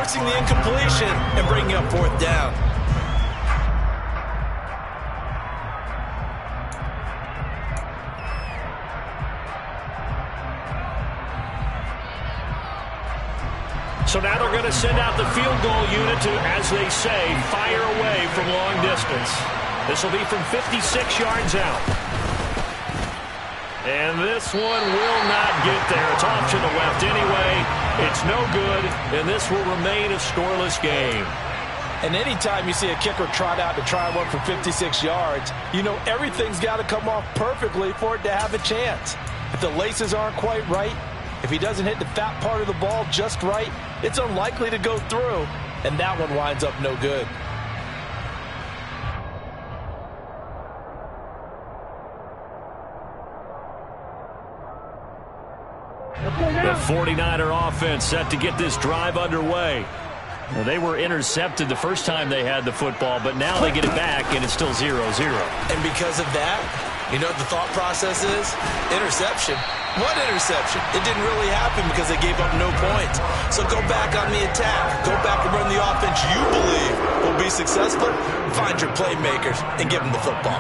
forcing the incompletion and bringing up fourth down. So now they're going to send out the field goal unit to, as they say, fire away from long distance. This will be from 56 yards out. And this one will not get there. It's off to the left anyway. It's no good, and this will remain a scoreless game. And anytime you see a kicker trot out to try one for 56 yards, you know everything's got to come off perfectly for it to have a chance. If the laces aren't quite right, if he doesn't hit the fat part of the ball just right, it's unlikely to go through, and that one winds up no good. The 49er offense set to get this drive underway. Well, they were intercepted the first time they had the football, but now they get it back, and it's still 0-0. And because of that, you know what the thought process is? Interception. What interception? It didn't really happen because they gave up no points. So go back on the attack. Go back and run the offense you believe will be successful. Find your playmakers and give them the football.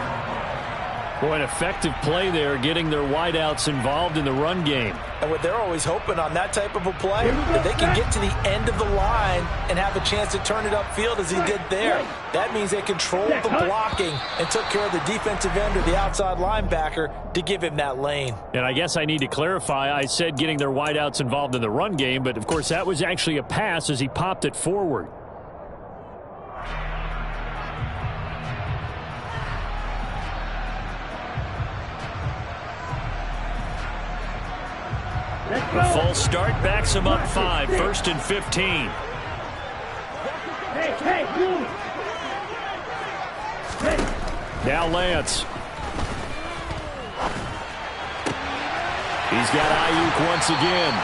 Boy, an effective play there, getting their wideouts involved in the run game. And what they're always hoping on that type of a play, that they can get to the end of the line and have a chance to turn it upfield as he did there. That means they controlled the blocking and took care of the defensive end or the outside linebacker to give him that lane. And I guess I need to clarify, I said getting their wideouts involved in the run game, but of course that was actually a pass as he popped it forward. The false start backs him up 5, 1st and 15. Now Lance. He's got Ayuk once again.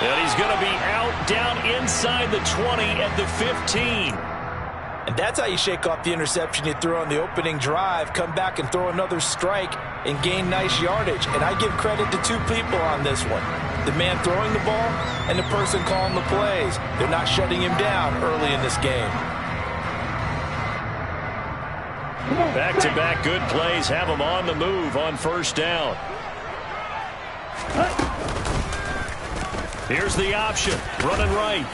And he's going to be out down inside the 20 at the 15. And that's how you shake off the interception you threw on the opening drive, come back and throw another strike and gain nice yardage. And I give credit to two people on this one. The man throwing the ball and the person calling the plays. They're not shutting him down early in this game. Back-to-back good plays have him on the move on first down. Here's the option, running right.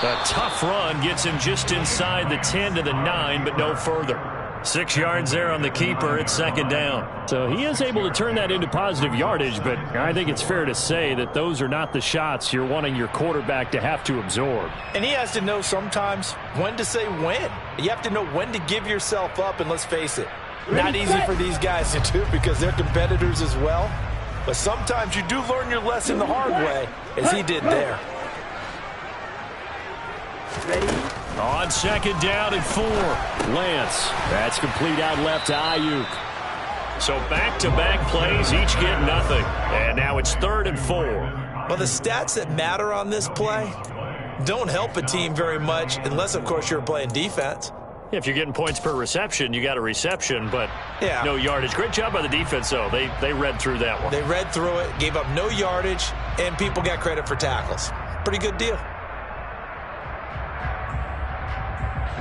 A tough run gets him just inside the 10 to the 9, but no further. 6 yards there on the keeper. It's second down. So he is able to turn that into positive yardage, but I think it's fair to say that those are not the shots you're wanting your quarterback to have to absorb. And he has to know sometimes when to say when. You have to know when to give yourself up, and let's face it, not easy for these guys to do because they're competitors as well. But sometimes you do learn your lesson the hard way, as he did there. On second down and 4, Lance. That's complete out left to Ayuk. So back-to-back plays, each get nothing. And now it's 3rd and 4. Well, the stats that matter on this play don't help a team very much unless, of course, you're playing defense. If you're getting points per reception, you got a reception, but no yardage. Great job by the defense, though. They read through that one. They read through it, gave up no yardage, and people got credit for tackles. Pretty good deal.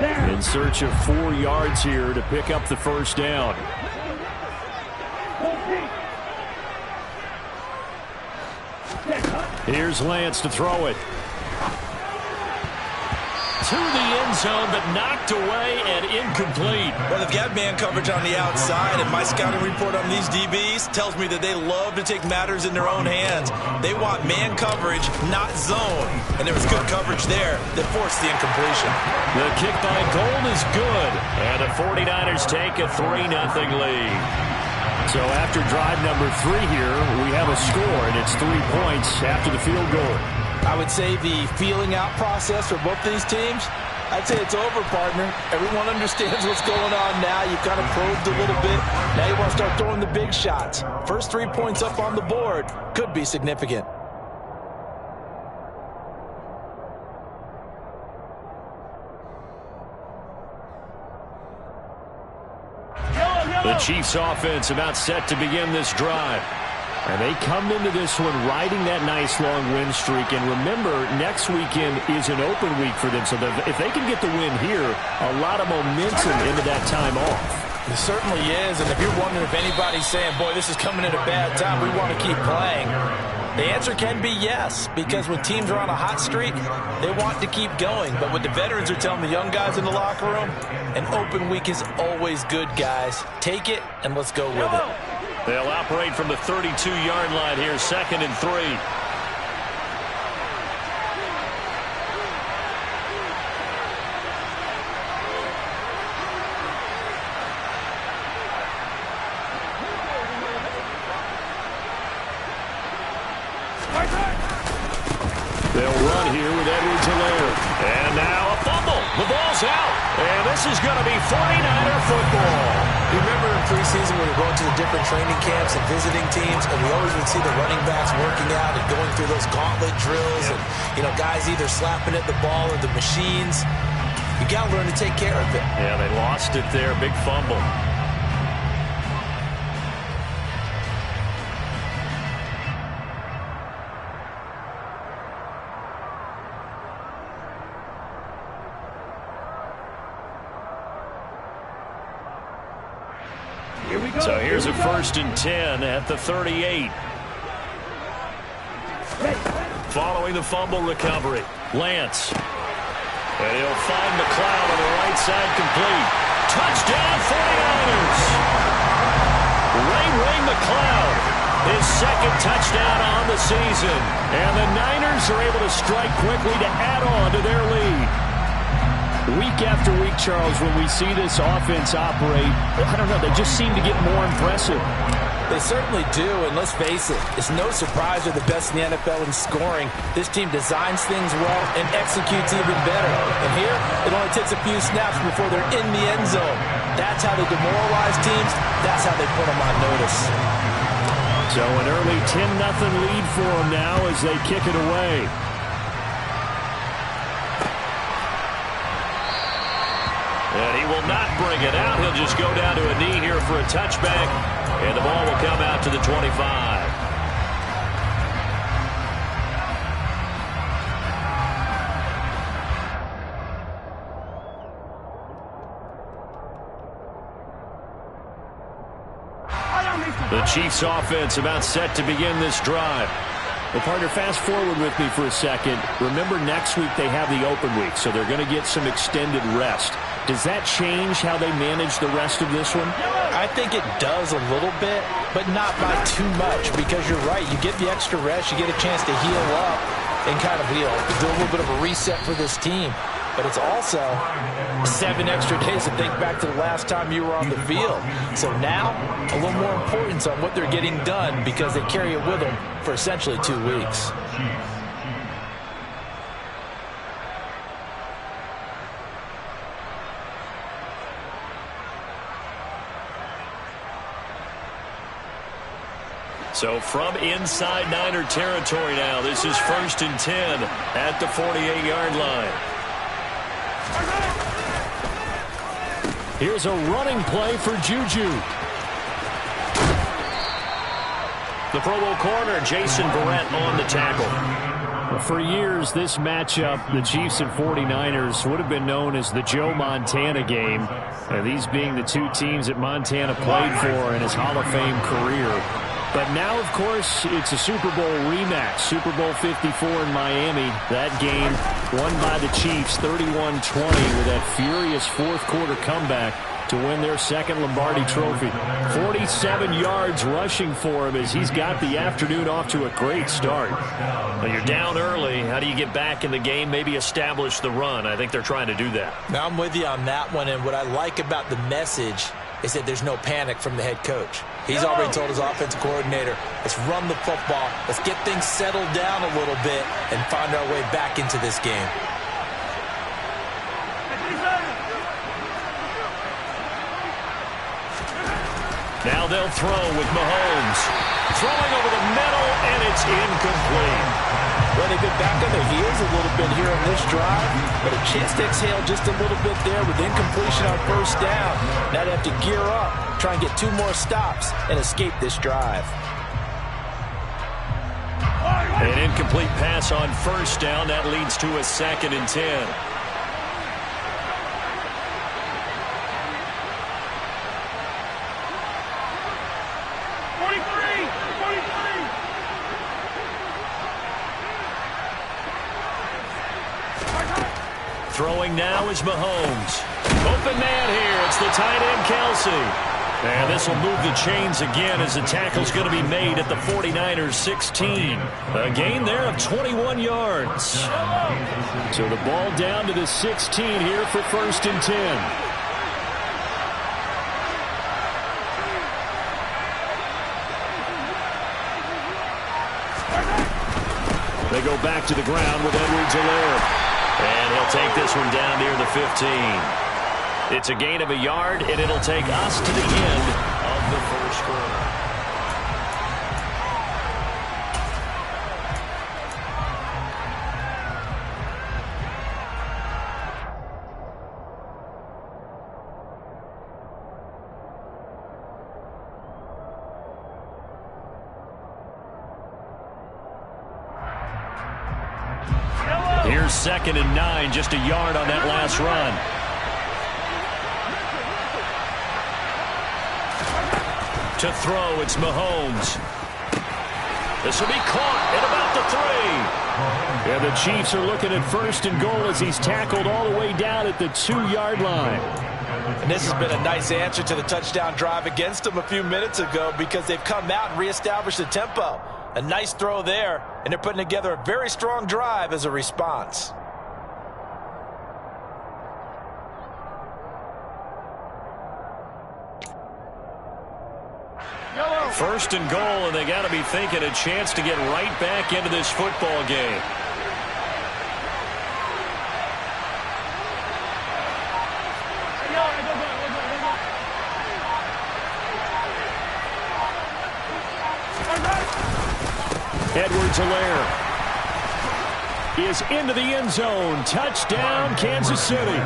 In search of 4 yards here to pick up the first down. Here's Lance to throw it. To the end zone, but knocked away and incomplete. Well, they've got man coverage on the outside, and my scouting report on these DBs tells me that they love to take matters in their own hands. They want man coverage, not zone. And there was good coverage there that forced the incompletion. The kick by Gold is good, and the 49ers take a 3-0 lead. So after drive number 3 here, we have a score, and it's 3 points after the field goal. I would say the feeling out process for both these teams, I'd say it's over, partner. Everyone understands what's going on now. You've kind of probed a little bit. Now you want to start throwing the big shots. First 3 points up on the board could be significant. The Chiefs offense about set to begin this drive. And they come into this one riding that nice long win streak. And remember, next weekend is an open week for them. So if they can get the win here, a lot of momentum into that time off. It certainly is. And if you're wondering if anybody's saying, boy, this is coming at a bad time, we want to keep playing, the answer can be yes, because when teams are on a hot streak, they want to keep going. But what the veterans are telling the young guys in the locker room, an open week is always good, guys. Take it, and let's go with it. They'll operate from the 32-yard line here, 2nd and 3. They'll run here with Edwards-Helaire. And now a fumble. The ball's out. And this is going to be 49er football. You remember in preseason when we were going to the different training camps and visiting teams, and we always would see the running backs working out and going through those gauntlet drills, and, you know, guys either slapping at the ball or the machines. You got to learn to take care of it. Yeah, they lost it there. Big fumble. So here's a 1st and 10 at the 38. Following the fumble recovery, Lance. And he'll find McLeod on the right side, complete. Touchdown 49ers! Ray McLeod, his 2nd touchdown on the season. And the Niners are able to strike quickly to add on to their lead. Week after week, Charles, when we see this offense operate, I don't know, they just seem to get more impressive. They certainly do, and let's face it, it's no surprise they're the best in the NFL in scoring. This team designs things well and executes even better. And here, it only takes a few snaps before they're in the end zone. That's how they demoralize teams. That's how they put them on notice. So an early 10-0 lead for them now as they kick it away. And he will not bring it out. He'll just go down to a knee here for a touchback. And the ball will come out to the 25. The Chiefs offense about set to begin this drive. Well, partner, fast forward with me for a second. Remember, next week they have the open week, so they're going to get some extended rest. Does that change how they manage the rest of this one? I think it does a little bit, but not by too much, because you're right. You get the extra rest. You get a chance to heal up and kind of, you know, do a little bit of a reset for this team. But it's also 7 extra days to think back to the last time you were on the field. So now, a little more importance on what they're getting done, because they carry it with them for essentially 2 weeks. So from inside Niner territory now, this is 1st and 10 at the 48-yard line. Here's a running play for Juju. The Pro Bowl corner, Jason Verrett, on the tackle. For years, this matchup, the Chiefs and 49ers, would have been known as the Joe Montana game. These being the 2 teams that Montana played for in his Hall of Fame career. But now, of course, it's a Super Bowl rematch. Super Bowl 54 in Miami. That game won by the Chiefs 31-20 with that furious fourth-quarter comeback to win their 2nd Lombardi trophy. 47 yards rushing for him as he's got the afternoon off to a great start. Well, you're down early. How do you get back in the game, maybe establish the run? I think they're trying to do that. Now, I'm with you on that one, and what I like about the message is that there's no panic from the head coach. He's already told his offensive coordinator, let's run the football, let's get things settled down a little bit and find our way back into this game. Now they'll throw with Mahomes. Throwing over the middle, and it's incomplete. Well, they've been back on their heels a little bit here on this drive, but a chance to exhale just a little bit there with incompletion on 1st down. Now they have to gear up, try and get 2 more stops, and escape this drive. An incomplete pass on first down. That leads to a 2nd and 10. Throwing now is Mahomes. Open man here. It's the tight end, Kelsey. And this will move the chains again as the tackle's going to be made at the 49ers 16. A gain there of 21 yards. So the ball down to the 16 here for 1st and 10. They go back to the ground with Edwards-Helaire. And he'll take this one down near the 15. It's a gain of a yard, and it'll take us to the end of the first quarter. Here's 2nd and 9, just a yard on that last run. To throw, it's Mahomes. This will be caught at about the 3. Yeah, the Chiefs are looking at 1st and goal as he's tackled all the way down at the 2-yard line. And this has been a nice answer to the touchdown drive against them a few minutes ago because they've come out and reestablished the tempo. A nice throw there, and they're putting together a very strong drive as a response. First and goal, and they got to be thinking a chance to get right back into this football game. Edwards-Helaire is into the end zone. Touchdown, Kansas City.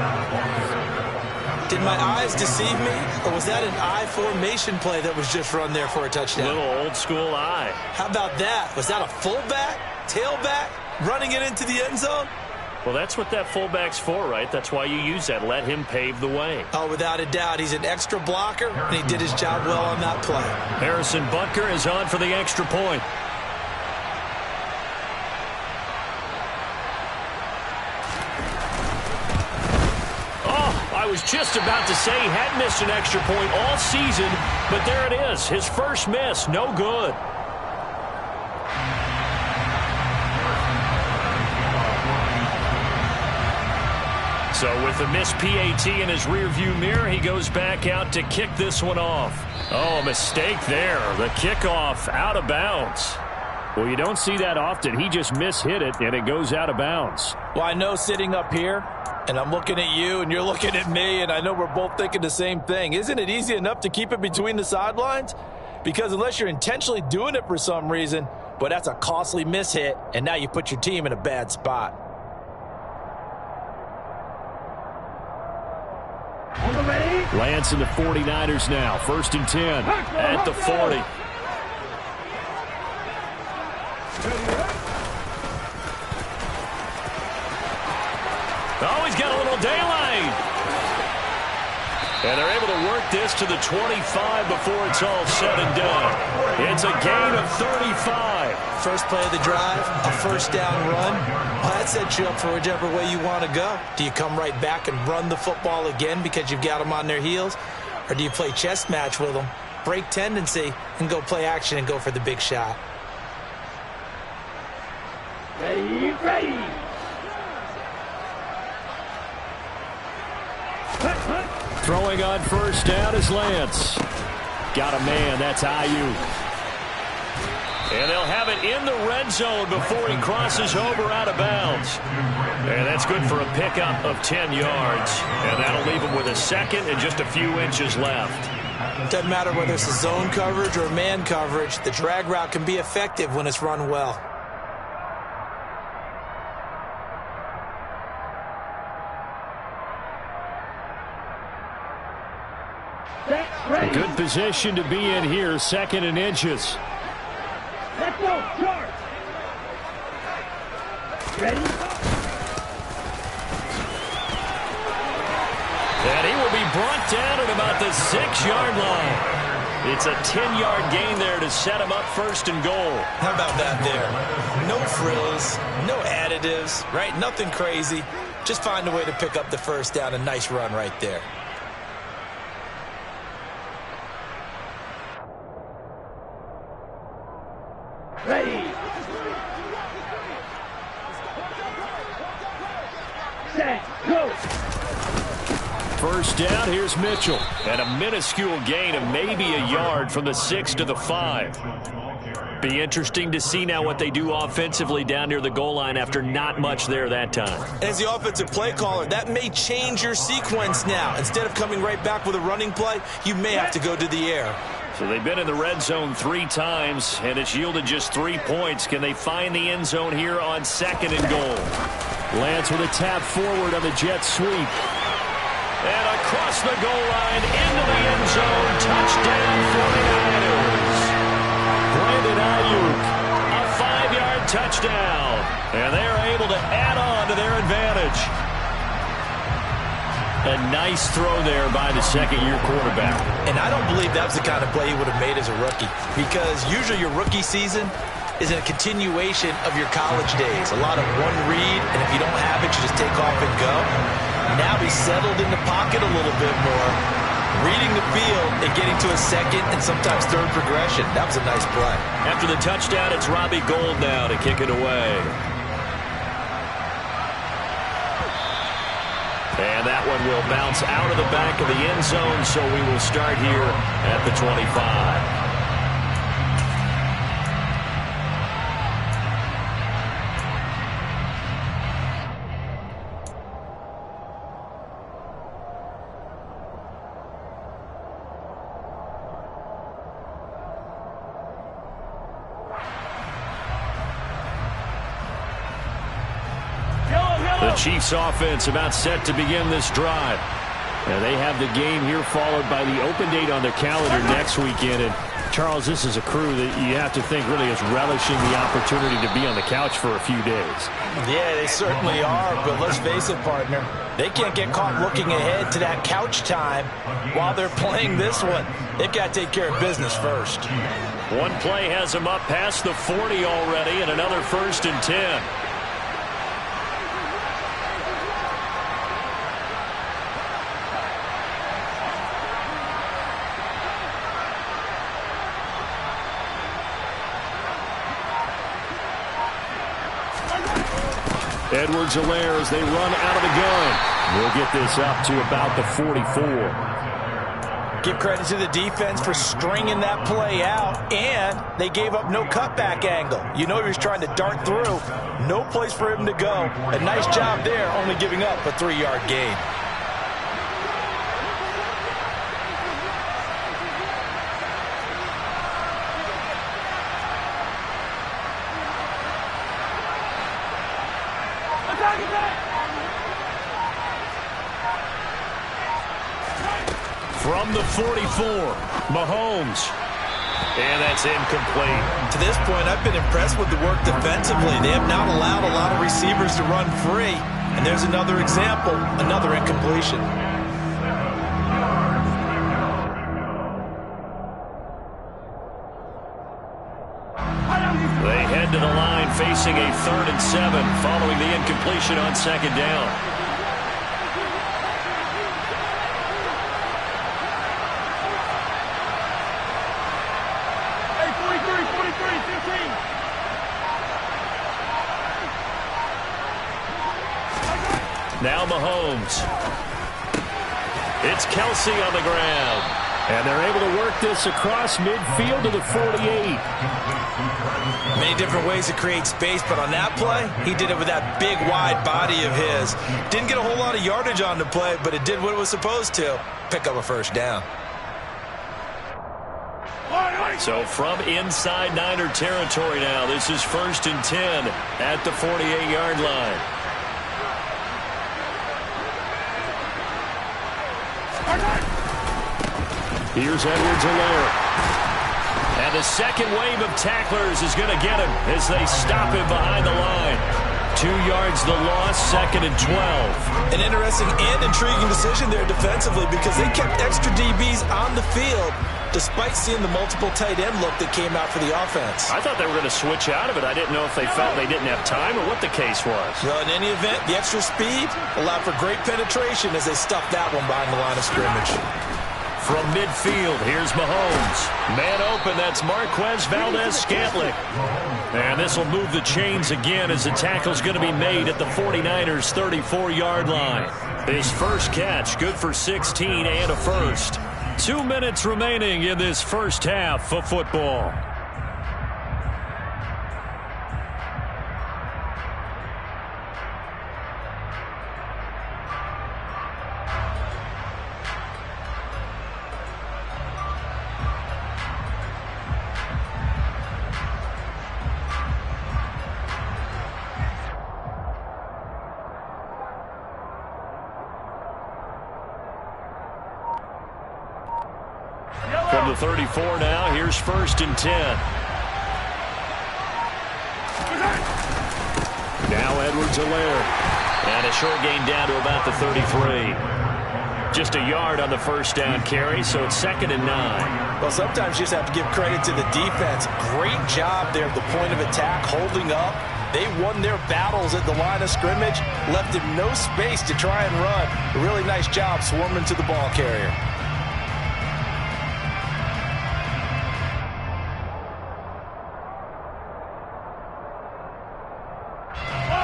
Did my eyes deceive me, or was that an I formation play that was just run there for a touchdown? Little old school I. How about that? Was that a fullback, tailback, running it into the end zone? Well, that's what that fullback's for, right? That's why you use that. Let him pave the way. Oh, without a doubt. He's an extra blocker, and he did his job well on that play. Harrison Butker is on for the extra point. I was just about to say he hadn't missed an extra point all season, but there it is. His first miss, no good. So with the missed PAT in his rearview mirror, he goes back out to kick this one off. Oh, a mistake there. The kickoff out of bounds. Well, you don't see that often. He just mishit it, and it goes out of bounds. Well, I know sitting up here, and I'm looking at you, and you're looking at me, and I know we're both thinking the same thing. Isn't it easy enough to keep it between the sidelines? Because unless you're intentionally doing it for some reason, but that's a costly mishit, and now you put your team in a bad spot. Lance and the 49ers now. 1st and 10 at the 40. Oh, he's got a little daylight. And they're able to work this to the 25 before it's all said and done. It's a gain of 35. First play of the drive, a first down run. Well, that sets you up for whichever way you want to go. Do you come right back and run the football again because you've got them on their heels? Or do you play chess match with them, break tendency, and go play action and go for the big shot? Ready, ready. Throwing on first down is Lance. Got a man, that's Ayuk. And they'll have it in the red zone before he crosses over out of bounds. And that's good for a pickup of 10 yards. And that'll leave him with a second and just a few inches left. Doesn't matter whether it's a zone coverage or man coverage, the drag route can be effective when it's run well. A good position to be in here, 2nd and inches. Let's go, charge. Ready? And he will be brought down at about the 6-yard line. It's a 10-yard gain there to set him up first and goal. How about that there? No frills, no additives, right? Nothing crazy. Just find a way to pick up the first down. A nice run right there. Ready. Set. Go. First down, here's Mitchell. And a minuscule gain of maybe a yard from the 6 to the 5. Be interesting to see now what they do offensively down near the goal line after not much there that time. As the offensive play caller, that may change your sequence now. Instead of coming right back with a running play, you may have to go to the air. So they've been in the red zone 3 times, and it's yielded just 3 points. Can they find the end zone here on 2nd and goal? Lance with a tap forward on the jet sweep. And across the goal line, into the end zone, touchdown 49ers. Brandon Ayuk, a 5-yard touchdown. And they're able to add on to their advantage. A nice throw there by the second-year quarterback. And I don't believe that was the kind of play he would have made as a rookie, because usually your rookie season is a continuation of your college days. A lot of one read, and if you don't have it, you just take off and go. Now he's settled in the pocket a little bit more, reading the field and getting to a second and sometimes third progression. That was a nice play. After the touchdown, it's Robbie Gould now to kick it away. And that one will bounce out of the back of the end zone, so we will start here at the 25. The Chiefs offense about set to begin this drive. And they have the game here followed by the open date on their calendar next weekend. And Charles, this is a crew that you have to think really is relishing the opportunity to be on the couch for a few days. Yeah, they certainly are, but let's face it, partner. They can't get caught looking ahead to that couch time while they're playing this one. They've got to take care of business first. One play has them up past the 40 already, and another 1st and 10. Edwards-Helaire as they run out of the gun. We'll get this up to about the 44. Give credit to the defense for stringing that play out, and they gave up no cutback angle. You know he was trying to dart through. No place for him to go. A nice job there, only giving up a 3-yard gain. From the 44, Mahomes. And that's incomplete. To this point, I've been impressed with the work defensively. They have not allowed a lot of receivers to run free. And there's another example, another incompletion. They head to the line facing a 3rd and 7 following the incompletion on 2nd down. Now Mahomes. It's Kelsey on the ground. And they're able to work this across midfield to the 48. Many different ways to create space, but on that play, he did it with that big, wide body of his. Didn't get a whole lot of yardage on the play, but it did what it was supposed to. Pick up a 1st down. So from inside Niner territory now, this is 1st and 10 at the 48-yard line. Here's Edwards-Helaire. And the second wave of tacklers is going to get him as they stop him behind the line. 2 yards the loss, 2nd and 12. An interesting and intriguing decision there defensively because they kept extra DBs on the field despite seeing the multiple tight end look that came out for the offense. I thought they were going to switch out of it. I didn't know if they felt they didn't have time or what the case was. Well, in any event, the extra speed allowed for great penetration as they stuffed that one behind the line of scrimmage. From midfield, here's Mahomes. Man open, that's Marquez Valdez-Scantling. And this will move the chains again as the tackle's going to be made at the 49ers' 34-yard line. His first catch, good for 16 and a first. 2 minutes remaining in this first half of football. From the 34 now, here's 1st and 10. Now Edwards-Helaire. And a short gain down to about the 33. Just a yard on the first down carry, so it's 2nd and 9. Well, sometimes you just have to give credit to the defense. Great job there at the point of attack, holding up. They won their battles at the line of scrimmage, left him no space to try and run. A really nice job swarming to the ball carrier.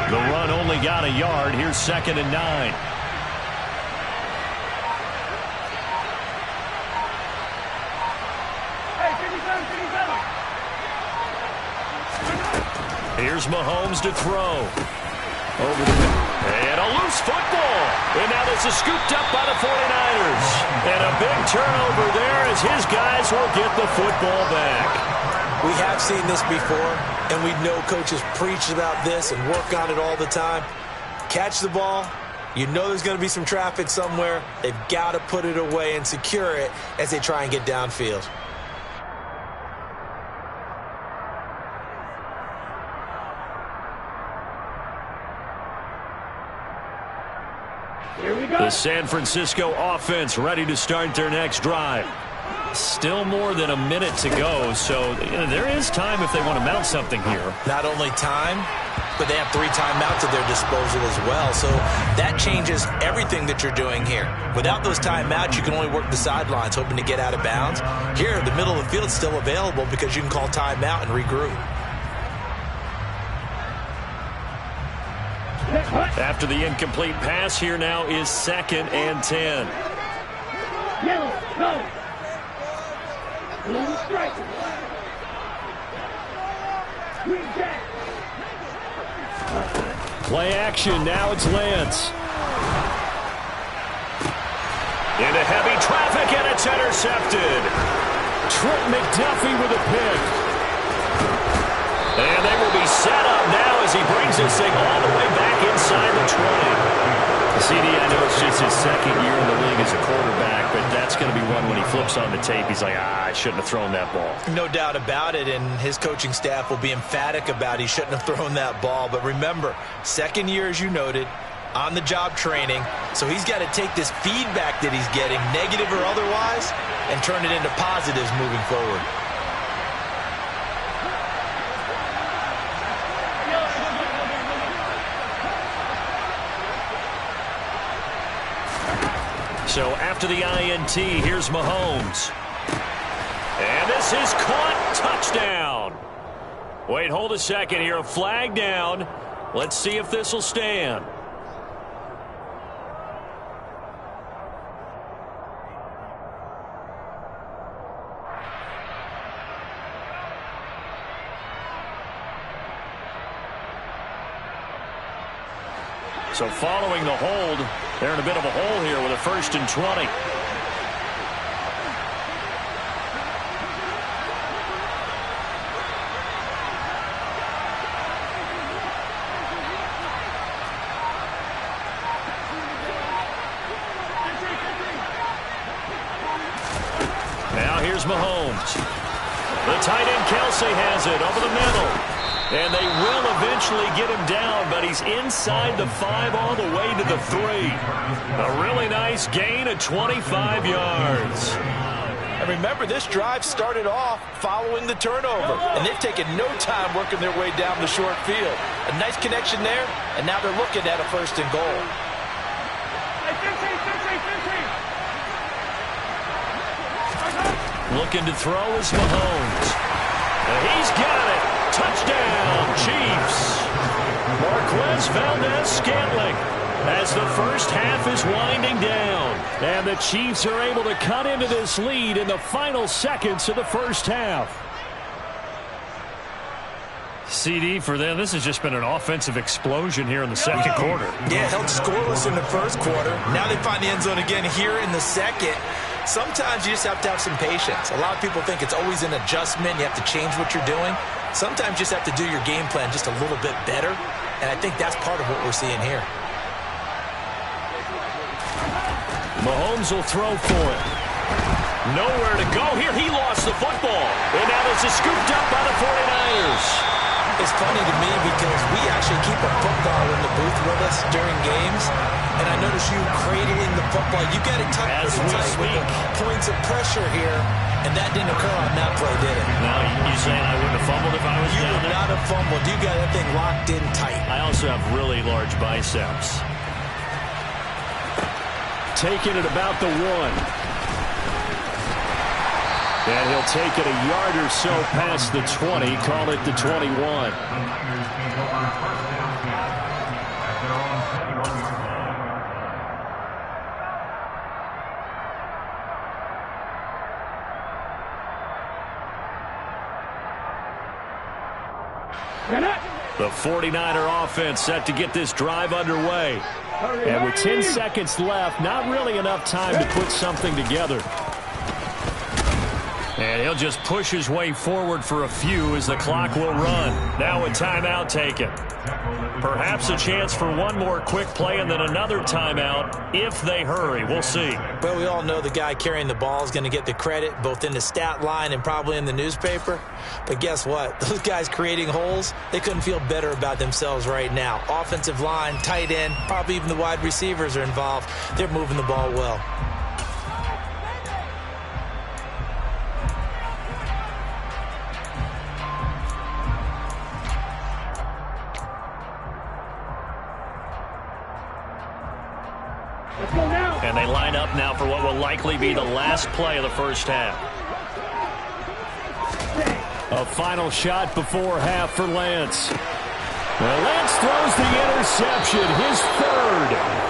The run only got a yard. Here's 2nd and 9. Here's Mahomes to throw. Over the middle. And a loose football. And now this is scooped up by the 49ers. And a big turnover there as his guys will get the football back. We have seen this before, and we know coaches preach about this and work on it all the time. Catch the ball. You know there's going to be some traffic somewhere. They've got to put it away and secure it as they try and get downfield. Here we go. The San Francisco offense ready to start their next drive. Still more than a minute to go, so there is time if they want to mount something here. Not only time, but they have 3 timeouts at their disposal as well. So that changes everything that you're doing here. Without those timeouts, you can only work the sidelines, hoping to get out of bounds. Here, the middle of the field is still available because you can call timeout and regroup. After the incomplete pass, here now is 2nd and 10. Yellow, go. Blue strike. Green jack. Play action, now it's Lance. Into heavy traffic, and it's intercepted. Trent McDuffie with a pick. And they will be set up now as he brings this thing all the way back inside the 20. CD, I know it's just his 2nd year in the league as a quarterback, but that's going to be one when he flips on the tape. He's like, I shouldn't have thrown that ball. No doubt about it, and his coaching staff will be emphatic about he shouldn't have thrown that ball. But remember, 2nd year, as you noted, on-the-job training, so he's got to take this feedback that he's getting, negative or otherwise, and turn it into positives moving forward. So after the INT, here's Mahomes. And this is caught. Touchdown. Wait, hold a second here. A flag down. Let's see if this will stand. So following the hold, they're in a bit of a hole here with a 1st and 20. Now here's Mahomes. The tight end Kelsey has it over the middle. And they will eventually get him down, but he's inside the 5 all the way to the 3. A really nice gain of 25 yards. And remember, this drive started off following the turnover, and they've taken no time working their way down the short field. A nice connection there, and now they're looking at a 1st and goal. Looking to throw is Mahomes. And he's got it. Touchdown, Chiefs. Marquez Valdez-Scantling as the first half is winding down. And the Chiefs are able to cut into this lead in the final seconds of the first half. CD for them, this has just been an offensive explosion here in the second quarter. Yeah, held scoreless in the first quarter. Now they find the end zone again here in the second. Sometimes you just have to have some patience. A lot of people think it's always an adjustment. You have to change what you're doing. Sometimes you just have to do your game plan just a little bit better. And I think that's part of what we're seeing here. Mahomes will throw for it. Nowhere to go here. He lost the football. And now this is scooped up by the 49ers. It's funny to me because we actually keep a football in the booth with us during games. And I notice you cradling the football. You got it tucked pretty tight with the points of pressure here. And that didn't occur on that play, did it? Now, you saying I wouldn't have fumbled if I was down there? You would not have fumbled. You got that thing locked in tight. I also have really large biceps. Taking it about the 1. And he'll take it a yard or so past the 20. Call it the 21. The 49er offense set to get this drive underway. And with 10 seconds left, not really enough time to put something together. And he'll just push his way forward for a few as the clock will run. Now a timeout taken. Perhaps a chance for one more quick play and then another timeout if they hurry. We'll see. Well, we all know the guy carrying the ball is going to get the credit both in the stat line and probably in the newspaper. But guess what? Those guys creating holes, they couldn't feel better about themselves right now. Offensive line, tight end, probably even the wide receivers are involved. They're moving the ball well. And they line up now for what will likely be the last play of the first half. A final shot before half for Lance. Well, Lance throws the interception, his 3rd.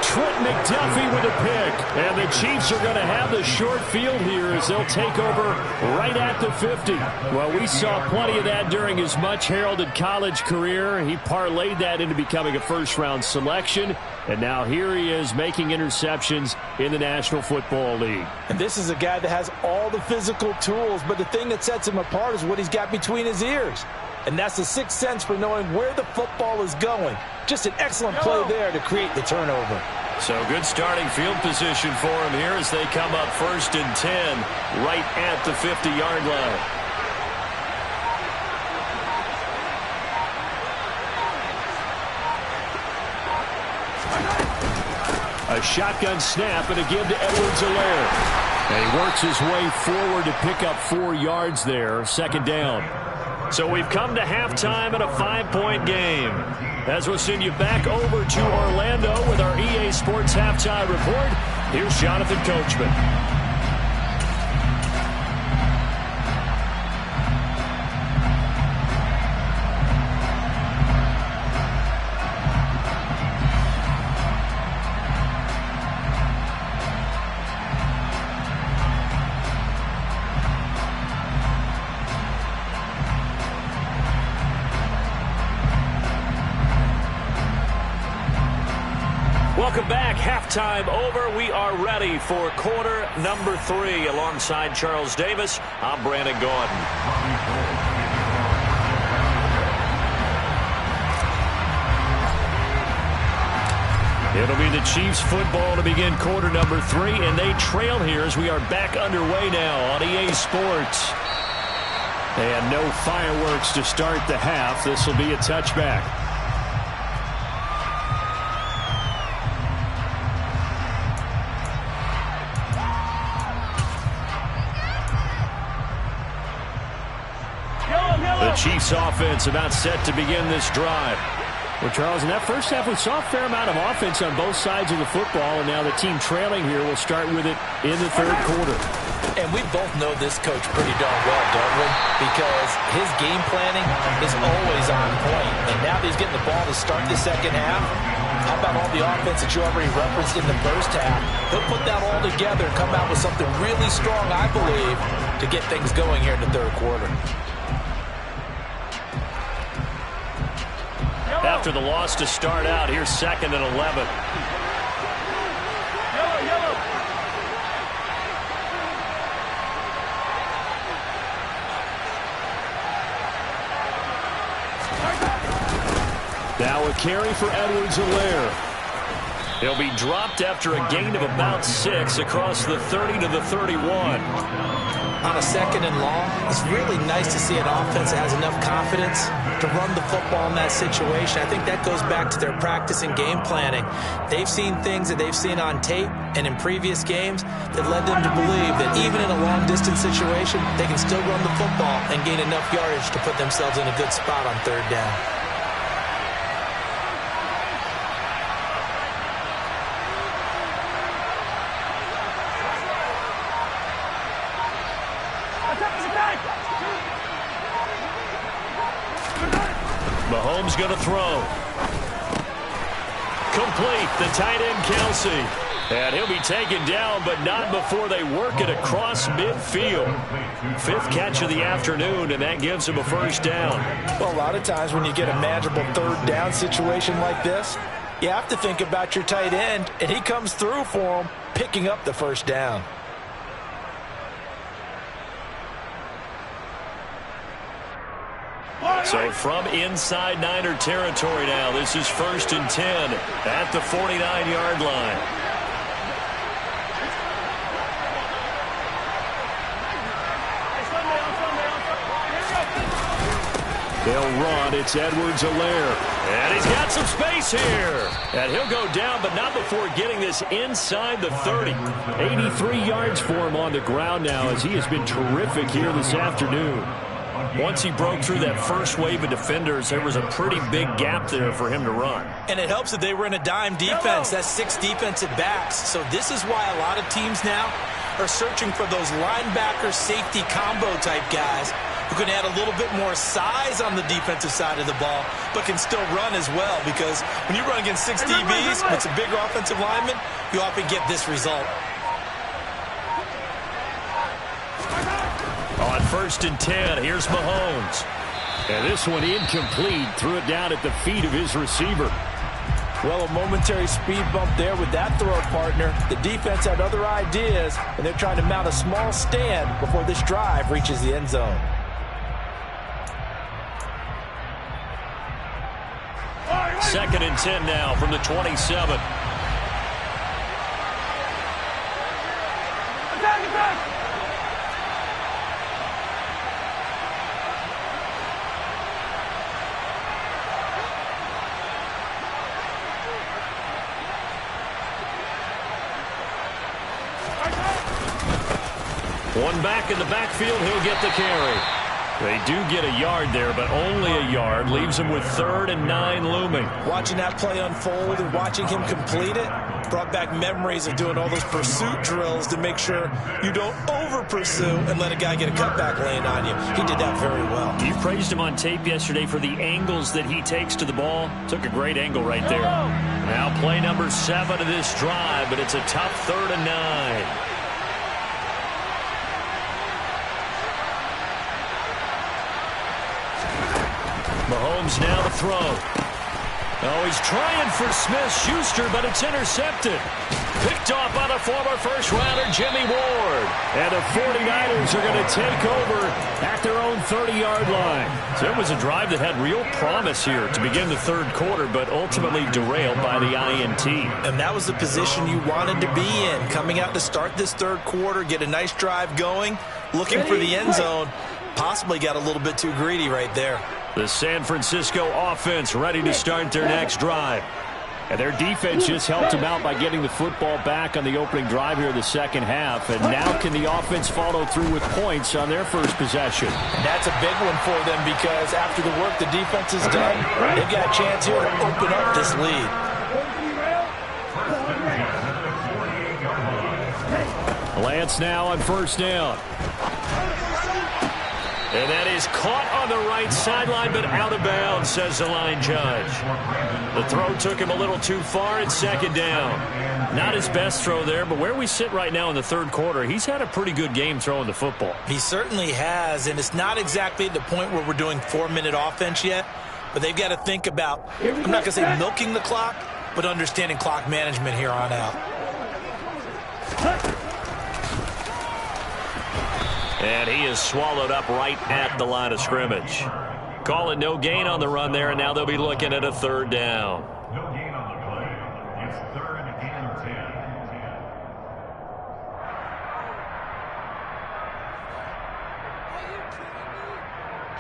Trent McDuffie with a pick. And the Chiefs are going to have the short field here as they'll take over right at the 50. Well, we saw plenty of that during his much-heralded college career. He parlayed that into becoming a first-round selection. And now here he is making interceptions in the National Football League. And this is a guy that has all the physical tools, but the thing that sets him apart is what he's got between his ears. And that's the sixth sense for knowing where the football is going. Just an excellent play there to create the turnover. So good starting field position for him here as they come up 1st and 10 right at the 50-yard line. A shotgun snap and a give to Edwards-Helaire. And he works his way forward to pick up 4 yards there. 2nd down. So we've come to halftime in a 5-point game. As we'll send you back over to Orlando with our EA Sports Halftime Report, here's Jonathan Coachman. Welcome back. Halftime over. We are ready for quarter number 3. Alongside Charles Davis, I'm Brandon Gordon. It'll be the Chiefs football to begin quarter number 3, and they trail here as we are back underway now on EA Sports. And no fireworks to start the half. This will be a touchback. The Chiefs offense about set to begin this drive. Well, Charles, in that first half, we saw a fair amount of offense on both sides of the football, and now the team trailing here will start with it in the third quarter. And we both know this coach pretty darn well, don't we? Because his game planning is always on point. And now that he's getting the ball to start the second half, how about all the offense that you already referenced in the first half? He'll put that all together and come out with something really strong, I believe, to get things going here in the third quarter. After the loss to start out, here's 2nd and 11. Now a carry for Edwards-Helaire. He'll be dropped after a gain of about 6 across the 30 to the 31. On a 2nd and long, it's really nice to see an offense that has enough confidence to run the football in that situation. I think that goes back to their practice and game planning. They've seen things that they've seen on tape and in previous games that led them to believe that even in a long-distance situation, they can still run the football and gain enough yardage to put themselves in a good spot on third down. Mahomes going to throw. Complete. The tight end, Kelsey. And he'll be taken down, but not before they work it across midfield. 5th catch of the afternoon, and that gives him a first down. Well, a lot of times when you get a manageable third down situation like this, you have to think about your tight end, and he comes through for him, picking up the first down. So from inside Niner territory now, this is 1st and 10 at the 49-yard line. They'll run. It's Edwards-Helaire. And he's got some space here. And he'll go down, but not before getting this inside the 30. 83 yards for him on the ground now, as he has been terrific here this afternoon. Once he broke through that first wave of defenders, there was a pretty big gap there for him to run. And it helps that they were in a dime defense. That's 6 defensive backs. So this is why a lot of teams now are searching for those linebacker safety combo type guys who can add a little bit more size on the defensive side of the ball, but can still run as well. Because when you run against 6 DBs, it's a bigger offensive lineman, you often get this result. On 1st and 10, here's Mahomes. And this one incomplete. Threw it down at the feet of his receiver. Well, a momentary speed bump there with that throw partner. The defense had other ideas, and they're trying to mount a small stand before this drive reaches the end zone. Second and 10 now from the 27. One back in the backfield, he'll get the carry. They do get a yard there, but only a yard. Leaves him with 3rd and 9 looming. Watching that play unfold and watching him complete it brought back memories of doing all those pursuit drills to make sure you don't over-pursue and let a guy get a cutback laying on you. He did that very well. You praised him on tape yesterday for the angles that he takes to the ball. Took a great angle right there. Now play number 7 of this drive, but it's a tough 3rd and 9. Mahomes now to throw. Oh, he's trying for Smith-Schuster, but it's intercepted. Picked off by the former first-rounder Jimmy Ward. And the 49ers are going to take over at their own 30-yard line. So it was a drive that had real promise here to begin the third quarter, but ultimately derailed by the INT. And that was the position you wanted to be in. Coming out to start this third quarter, get a nice drive going, looking for the end zone. possibly got a little bit too greedy right there. The San Francisco offense ready to start their next drive. And their defense just helped them out by getting the football back on the opening drive here in the second half. And now can the offense follow through with points on their first possession? And that's a big one for them because after the work the defense has done, they've got a chance here to open up this lead. Lance now on first down. And that is caught on the right sideline, but out of bounds, says the line judge. The throw took him a little too far. It's second down. Not his best throw there, but where we sit right now in the third quarter, he's had a pretty good game throwing the football. He certainly has, and it's not exactly at the point where we're doing 4-minute offense yet, but they've got to think about, I'm not going to say milking the clock, but understanding clock management here on out. And he is swallowed up right at the line of scrimmage. Call it no gain on the run there, and now they'll be looking at a third down. No gain on the play. It's 3rd and 10.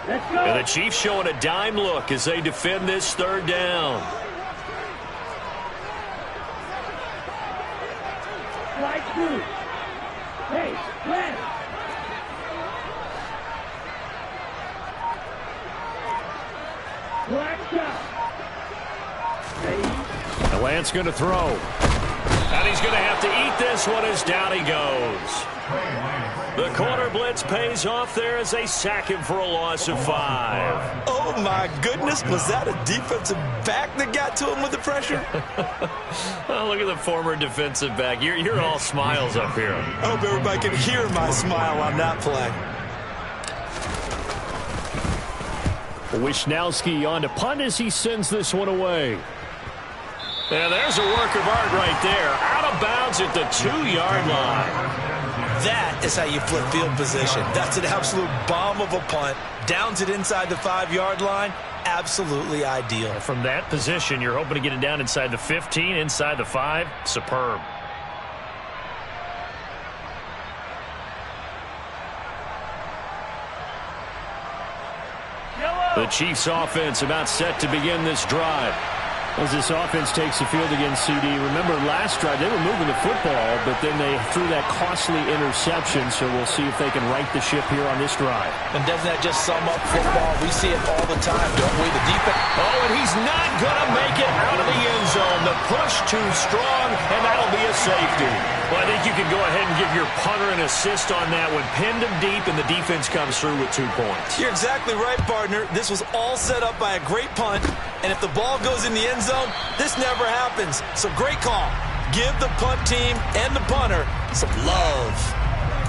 Let's go. And the Chiefs showing a dime look as they defend this third down. Slide through. Hey, left. Black shot. And Lance going to throw. And he's going to have to eat this one as down he goes. The corner blitz pays off there as they sack him for a loss of 5. Oh, my goodness. Was that a defensive back that got to him with the pressure? Oh, look at the former defensive back. You're all smiles up here. I hope everybody can hear my smile on that play. Wisnowski on to punt as he sends this one away. And there's a work of art right there. Out of bounds at the 2-yard line. That is how you flip field position. That's an absolute bomb of a punt. Downs it inside the 5-yard line. Absolutely ideal. From that position, you're hoping to get it down inside the 15, inside the 5. Superb. The Chiefs offense about set to begin this drive. As this offense takes the field against CD, remember last drive they were moving the football, but then they threw that costly interception, so we'll see if they can right the ship here on this drive. And doesn't that just sum up football? We see it all the time, don't we? The defense. Oh, and he's not going to make it out of the end zone. The push too strong, and that'll be a safety. Well, I think you can go ahead and give your punter an assist on that one. Pinned him deep, and the defense comes through with 2 points. You're exactly right, partner. This was all set up by a great punt, and if the ball goes in the end zone, this never happens. So great call. Give the punt team and the punter some love.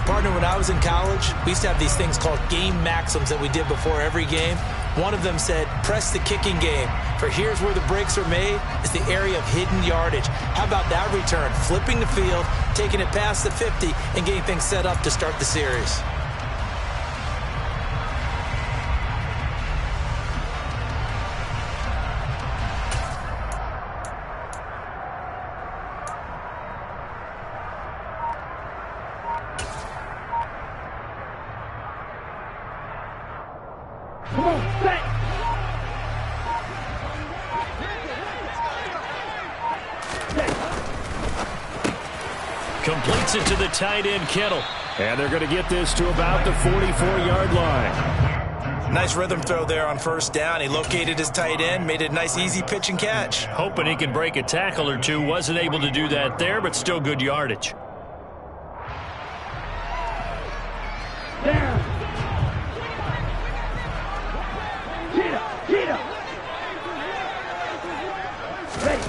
Partner, when I was in college, we used to have these things called game maxims that we did before every game. One of them said, press the kicking game. For here's where the breaks are made. It's the area of hidden yardage. How about that return? Flipping the field, taking it past the 50, and getting things set up to start the series. Come on, set. Completes it to the tight end, Kittle. And they're going to get this to about the 44-yard line. Nice rhythm throw there on first down. He located his tight end, made it a nice easy pitch and catch. Hoping he can break a tackle or two. Wasn't able to do that there, but still good yardage. Down. Cheetah. Ready.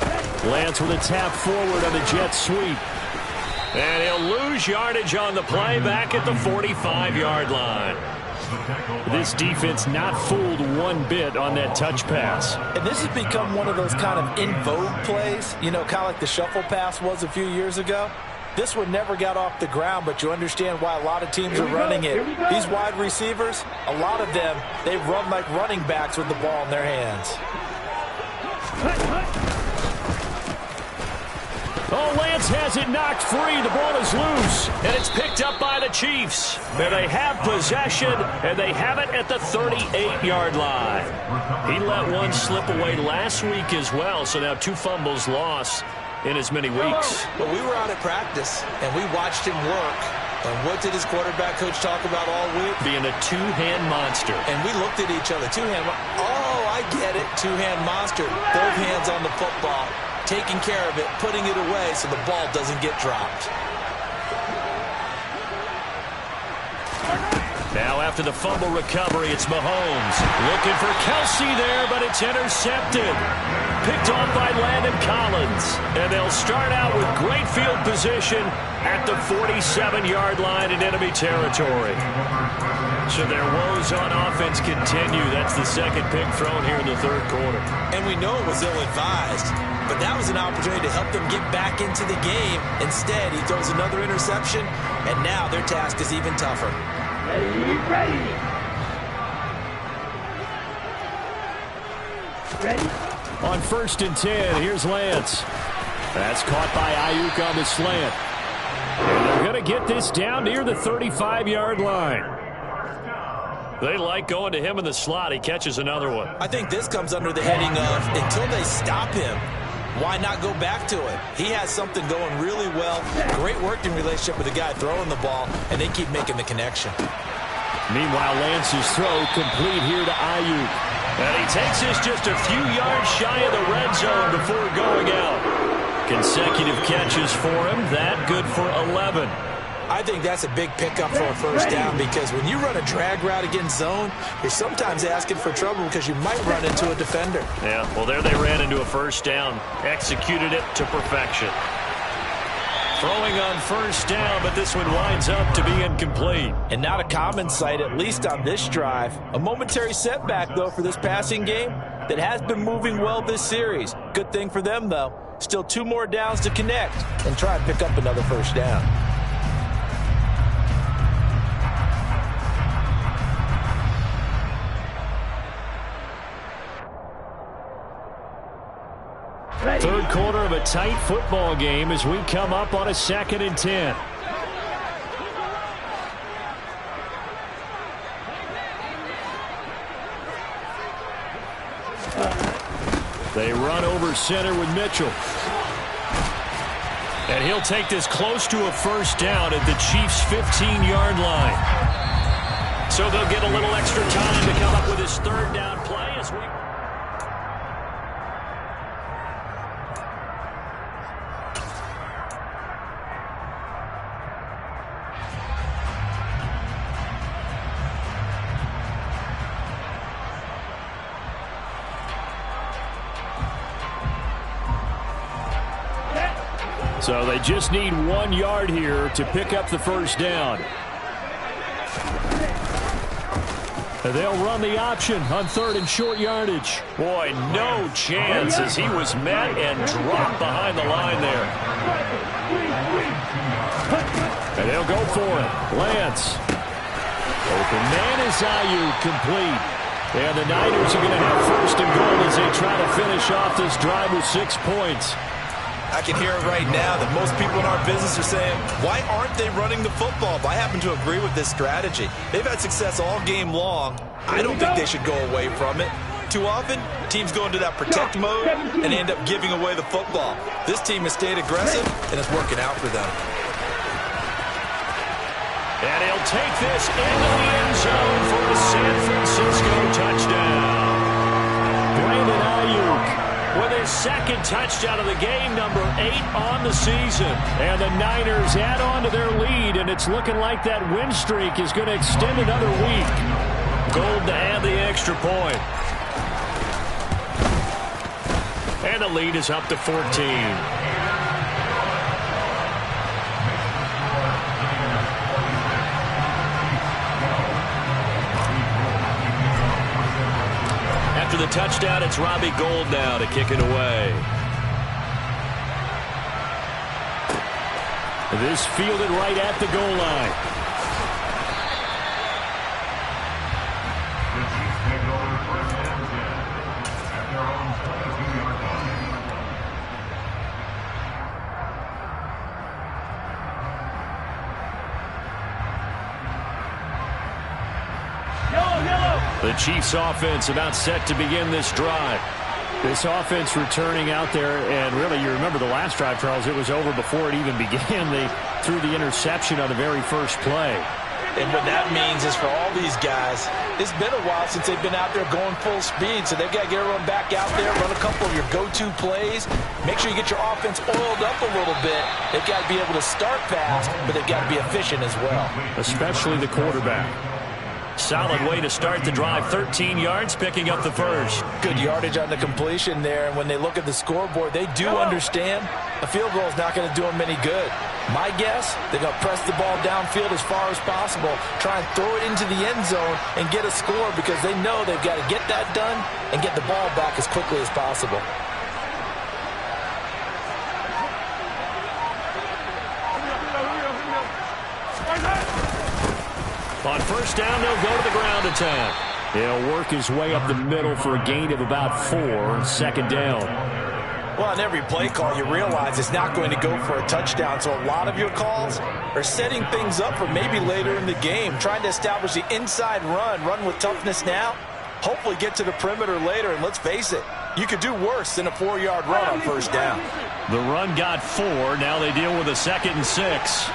Lance with a tap forward on the jet sweep. And he'll lose yardage on the play back at the 45-yard line. This defense not fooled one bit on that touch pass. And this has become one of those kind of in vogue plays, you know, kind of like the shuffle pass was a few years ago. This one never got off the ground, but you understand why a lot of teams are running it. These wide receivers, a lot of them, they run like running backs with the ball in their hands. Oh, Lance has it knocked free. The ball is loose. And it's picked up by the Chiefs. And they have possession, and they have it at the 38-yard line. He let one slip away last week as well, so now 2 fumbles lost in as many weeks. But we were out at practice, and we watched him work. And what did his quarterback coach talk about all week? Being a two-hand monster. And we looked at each other. Oh, I get it. Two-hand monster. Both hands on the football. Taking care of it, putting it away so the ball doesn't get dropped. Now after the fumble recovery, it's Mahomes. Looking for Kelsey there, but it's intercepted. Picked off by Landon Collins. And they'll start out with great field position at the 47-yard line in enemy territory. So their woes on offense continue. That's the second pick thrown here in the third quarter. And we know it was ill-advised, but that was an opportunity to help them get back into the game. Instead, he throws another interception, and now their task is even tougher. Ready? On 1st and 10, here's Lance. That's caught by Ayuk on the slant. And they're going to get this down near the 35-yard line. They like going to him in the slot. He catches another one. I think this comes under the heading of until they stop him, why not go back to it? He has something going really well. Great working relationship with the guy throwing the ball, and they keep making the connection. Meanwhile, Lance's throw complete here to Ayuk. And he takes this just a few yards shy of the red zone before going out. Consecutive catches for him. That good for 11. I think that's a big pickup for a first down because when you run a drag route against zone, you're sometimes asking for trouble because you might run into a defender. Yeah, well, there they ran into a first down. Executed it to perfection. Throwing on first down, but this one winds up to be incomplete. And not a common sight, at least on this drive. A momentary setback, though, for this passing game that has been moving well this series. Good thing for them, though. Still 2 more downs to connect and try and pick up another first down. Third quarter of a tight football game as we come up on a 2nd and 10. They run over center with Mitchell. And he'll take this close to a first down at the Chiefs' 15-yard line. So they'll get a little extra time to come up with his third down play as we... So they just need 1 yard here to pick up the first down. They'll run the option on 3rd and short yardage. Boy, no chance as he was met and dropped behind the line there. And they'll go for it. Lance. Open man is Ayuk, complete. And the Niners are going to have 1st and goal as they try to finish off this drive with 6 points. I can hear it right now that most people in our business are saying, why aren't they running the football? But I happen to agree with this strategy. They've had success all game long. I don't think they should go away from it. Too often, teams go into that protect mode and end up giving away the football. This team has stayed aggressive, and it's working out for them. And he'll take this into the end zone for a San Francisco touchdown. Brandon Ayuk with his 2nd touchdown of the game, number 8 on the season. And the Niners add on to their lead, and it's looking like that win streak is going to extend another week. Gold to add the extra point. And the lead is up to 14. After the touchdown, it's Robbie Gould now to kick it away. This fielded right at the goal line. The Chiefs take over 1st and 10 at their own 22-yard line. The Chiefs offense about set to begin this drive. This offense returning out there, and really, you remember the last drive, Charles, it was over before it even began. They threw the interception on the very first play. And what that means is for all these guys, it's been a while since they've been out there going full speed, so they've got to get everyone back out there, run a couple of your go-to plays, make sure you get your offense oiled up a little bit. They've got to be able to start fast, but they've got to be efficient as well. Especially the quarterback. Solid way to start the drive. 13 yards, picking up the first. Good yardage on the completion there, and when they look at the scoreboard, they do understand a field goal is not going to do them any good. My guess, they're going to press the ball downfield as far as possible, try and throw it into the end zone and get a score because they know they've got to get that done and get the ball back as quickly as possible. On first down, they'll go to the ground attack. He'll work his way up the middle for a gain of about 4, second down. Well, on every play call, you realize it's not going to go for a touchdown, so a lot of your calls are setting things up for maybe later in the game, trying to establish the inside run with toughness now, hopefully get to the perimeter later, and let's face it, you could do worse than a 4-yard run on first down. The run got 4. Now they deal with a 2nd and 6.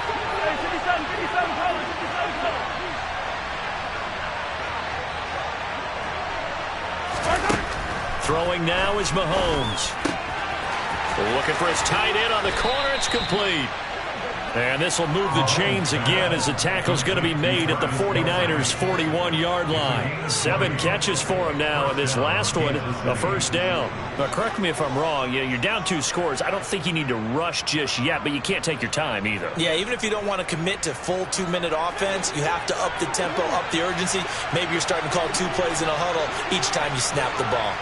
Throwing now is Mahomes. Looking for his tight end on the corner. It's complete. And this will move the chains again as the tackle's going to be made at the 49ers' 41-yard line. 7 catches for him now, and this last one, a first down. Now, correct me if I'm wrong. You're down 2 scores. I don't think you need to rush just yet, but you can't take your time either. Yeah, even if you don't want to commit to full 2-minute offense, you have to up the tempo, up the urgency. Maybe you're starting to call 2 plays in a huddle each time you snap the ball.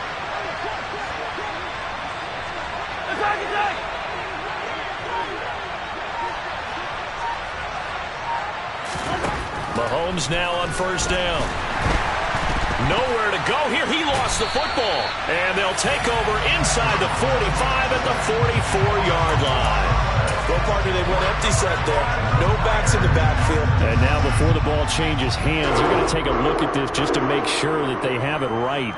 Mahomes now on first down. Nowhere to go here. He lost the football. And they'll take over inside the 45 at the 44-yard line. Well, partner, they went empty set there. No backs in the backfield. And now before the ball changes hands, they're going to take a look at this just to make sure that they have it right.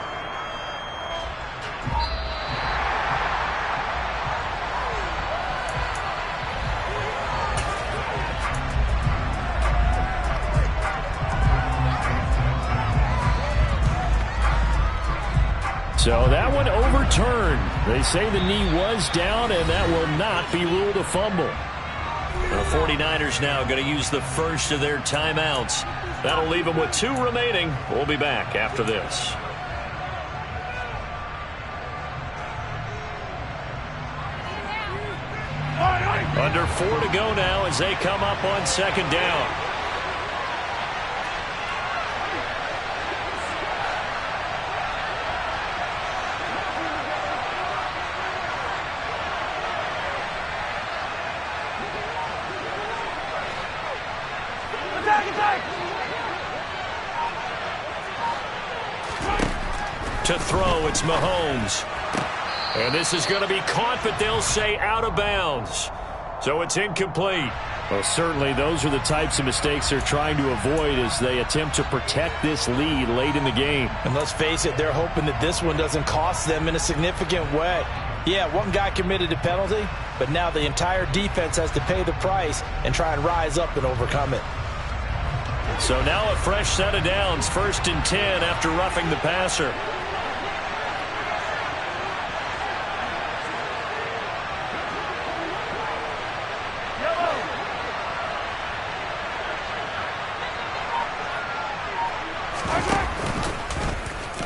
So that one overturned. They say the knee was down, and that will not be ruled a fumble. The 49ers now going to use the first of their timeouts. That'll leave them with 2 remaining. We'll be back after this. Under 4 to go now as they come up on second down. To throw, it's Mahomes. And this is going to be caught, but they'll say out of bounds. So it's incomplete. Well, certainly those are the types of mistakes they're trying to avoid as they attempt to protect this lead late in the game. And let's face it, they're hoping that this one doesn't cost them in a significant way. Yeah, one guy committed a penalty, but now the entire defense has to pay the price and try and rise up and overcome it. So now a fresh set of downs, 1st and 10 after roughing the passer.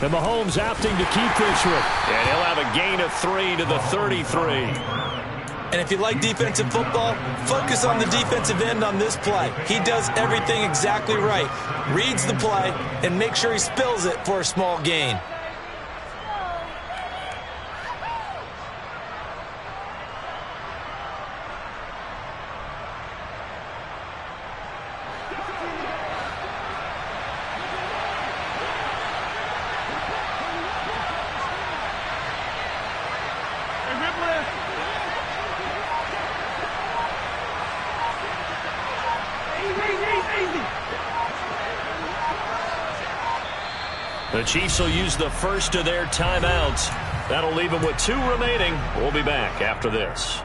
And Mahomes opting to keep this one. And he'll have a gain of 3 to the 33. And if you like defensive football, focus on the defensive end on this play. He does everything exactly right. Reads the play and make sure he spills it for a small gain. The Chiefs will use the first of their timeouts. That'll leave them with 2 remaining. We'll be back after this.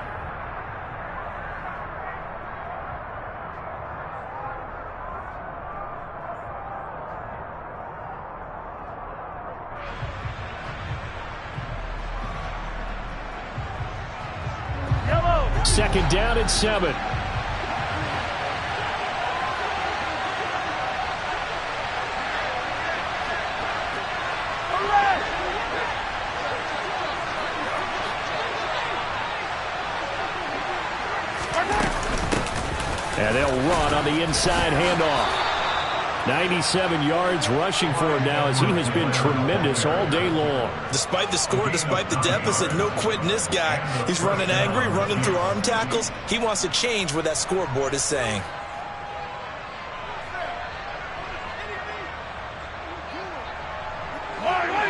Second down and 7. And they'll run on the inside handoff. 97 yards rushing for him now as he has been tremendous all day long. Despite the score, despite the deficit, no quitting this guy. He's running angry, running through arm tackles. He wants to change what that scoreboard is saying.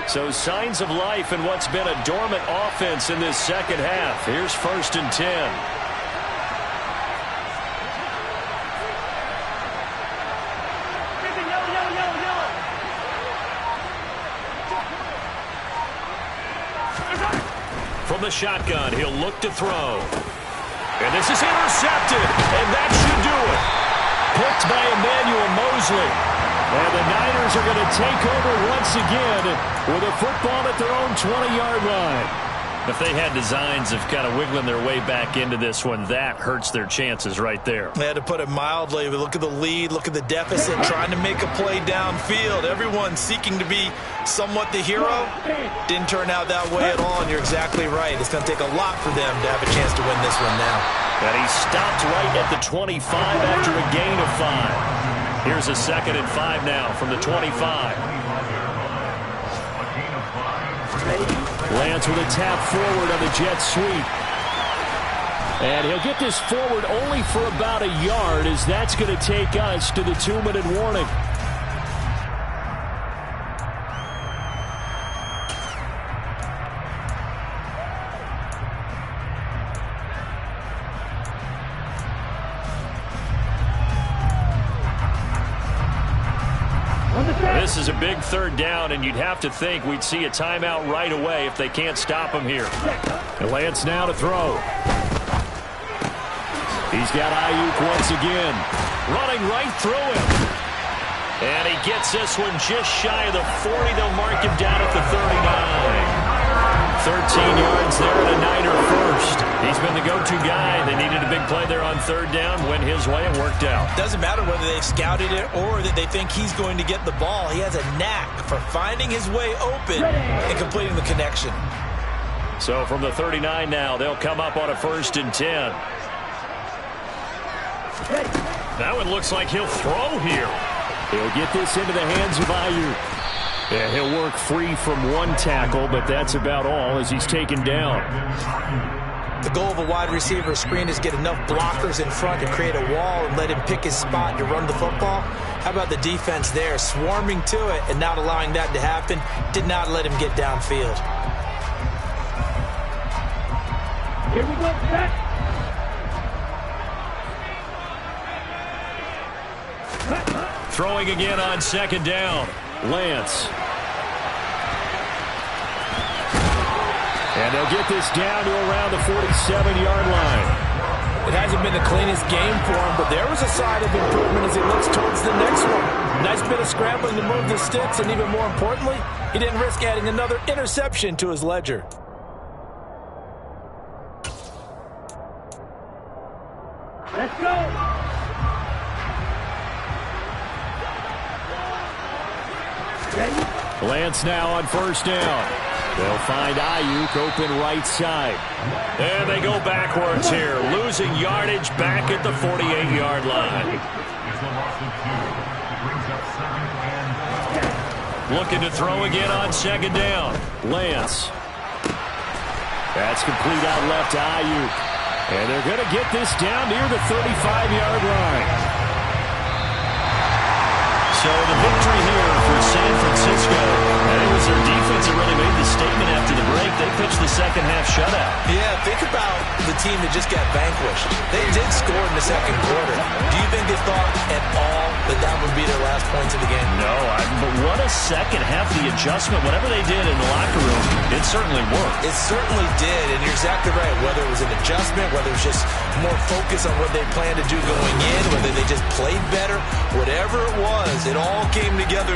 So signs of life in what's been a dormant offense in this second half. Here's 1st and 10. From the shotgun, he'll look to throw. And this is intercepted, and that should do it. Picked by Emmanuel Mosley. And the Niners are going to take over once again with a football at their own 20-yard line. If they had designs of kind of wiggling their way back into this one, that hurts their chances right there. They had to put it mildly. But look at the lead, look at the deficit, trying to make a play downfield. Everyone seeking to be somewhat the hero. Didn't turn out that way at all, and you're exactly right. It's going to take a lot for them to have a chance to win this one now. And he stopped right at the 25 after a gain of 5. Here's a 2nd and 5 now from the 25. Lance with a tap forward on the jet sweep. And he'll get this forward only for about a yard, as that's going to take us to the 2-minute warning. This is a big 3rd down, and you'd have to think we'd see a timeout right away if they can't stop him here. And Lance now to throw. He's got Ayuk once again. Running right through him. And he gets this one just shy of the 40. They'll mark him down at the 39. 13 yards there and a Niner first. He's been the go-to guy. They needed a big play there on 3rd down. Went his way and worked out. Doesn't matter whether they've scouted it or that they think he's going to get the ball. He has a knack for finding his way open and completing the connection. So from the 39 now, they'll come up on a 1st and 10. Now it looks like he'll throw here. He'll get this into the hands of Ayuk. Yeah, he'll work free from one tackle, but that's about all as he's taken down. The goal of a wide receiver screen is get enough blockers in front to create a wall and let him pick his spot to run the football. How about the defense there, swarming to it and not allowing that to happen? Did not let him get downfield. Here we go, set. Throwing again on 2nd down. Lance. And they'll get this down to around the 47-yard line. It hasn't been the cleanest game for him, but there was a sign of improvement as he looks towards the next one. Nice bit of scrambling to move the sticks, and even more importantly, he didn't risk adding another interception to his ledger. Let's go. Lance now on 1st down. They'll find Ayuk open right side. And they go backwards here, losing yardage back at the 48-yard line. Looking to throw again on 2nd down. Lance. That's complete out left to Ayuk. And they're going to get this down near the 35-yard line. So the victory here for San Francisco. And it was their defense that really made the statement after the break. They pitched the second half shutout. Yeah, think about the team that just got vanquished. They did score in the 2nd quarter. Do you think they thought at all that that would be their last points of the game? No, but what a second half. The adjustment, whatever they did in the locker room, it certainly worked. It certainly did, and you're exactly right. Whether it was an adjustment, whether it was just more focus on what they planned to do going in, whether they just played better, whatever it was, it all came together.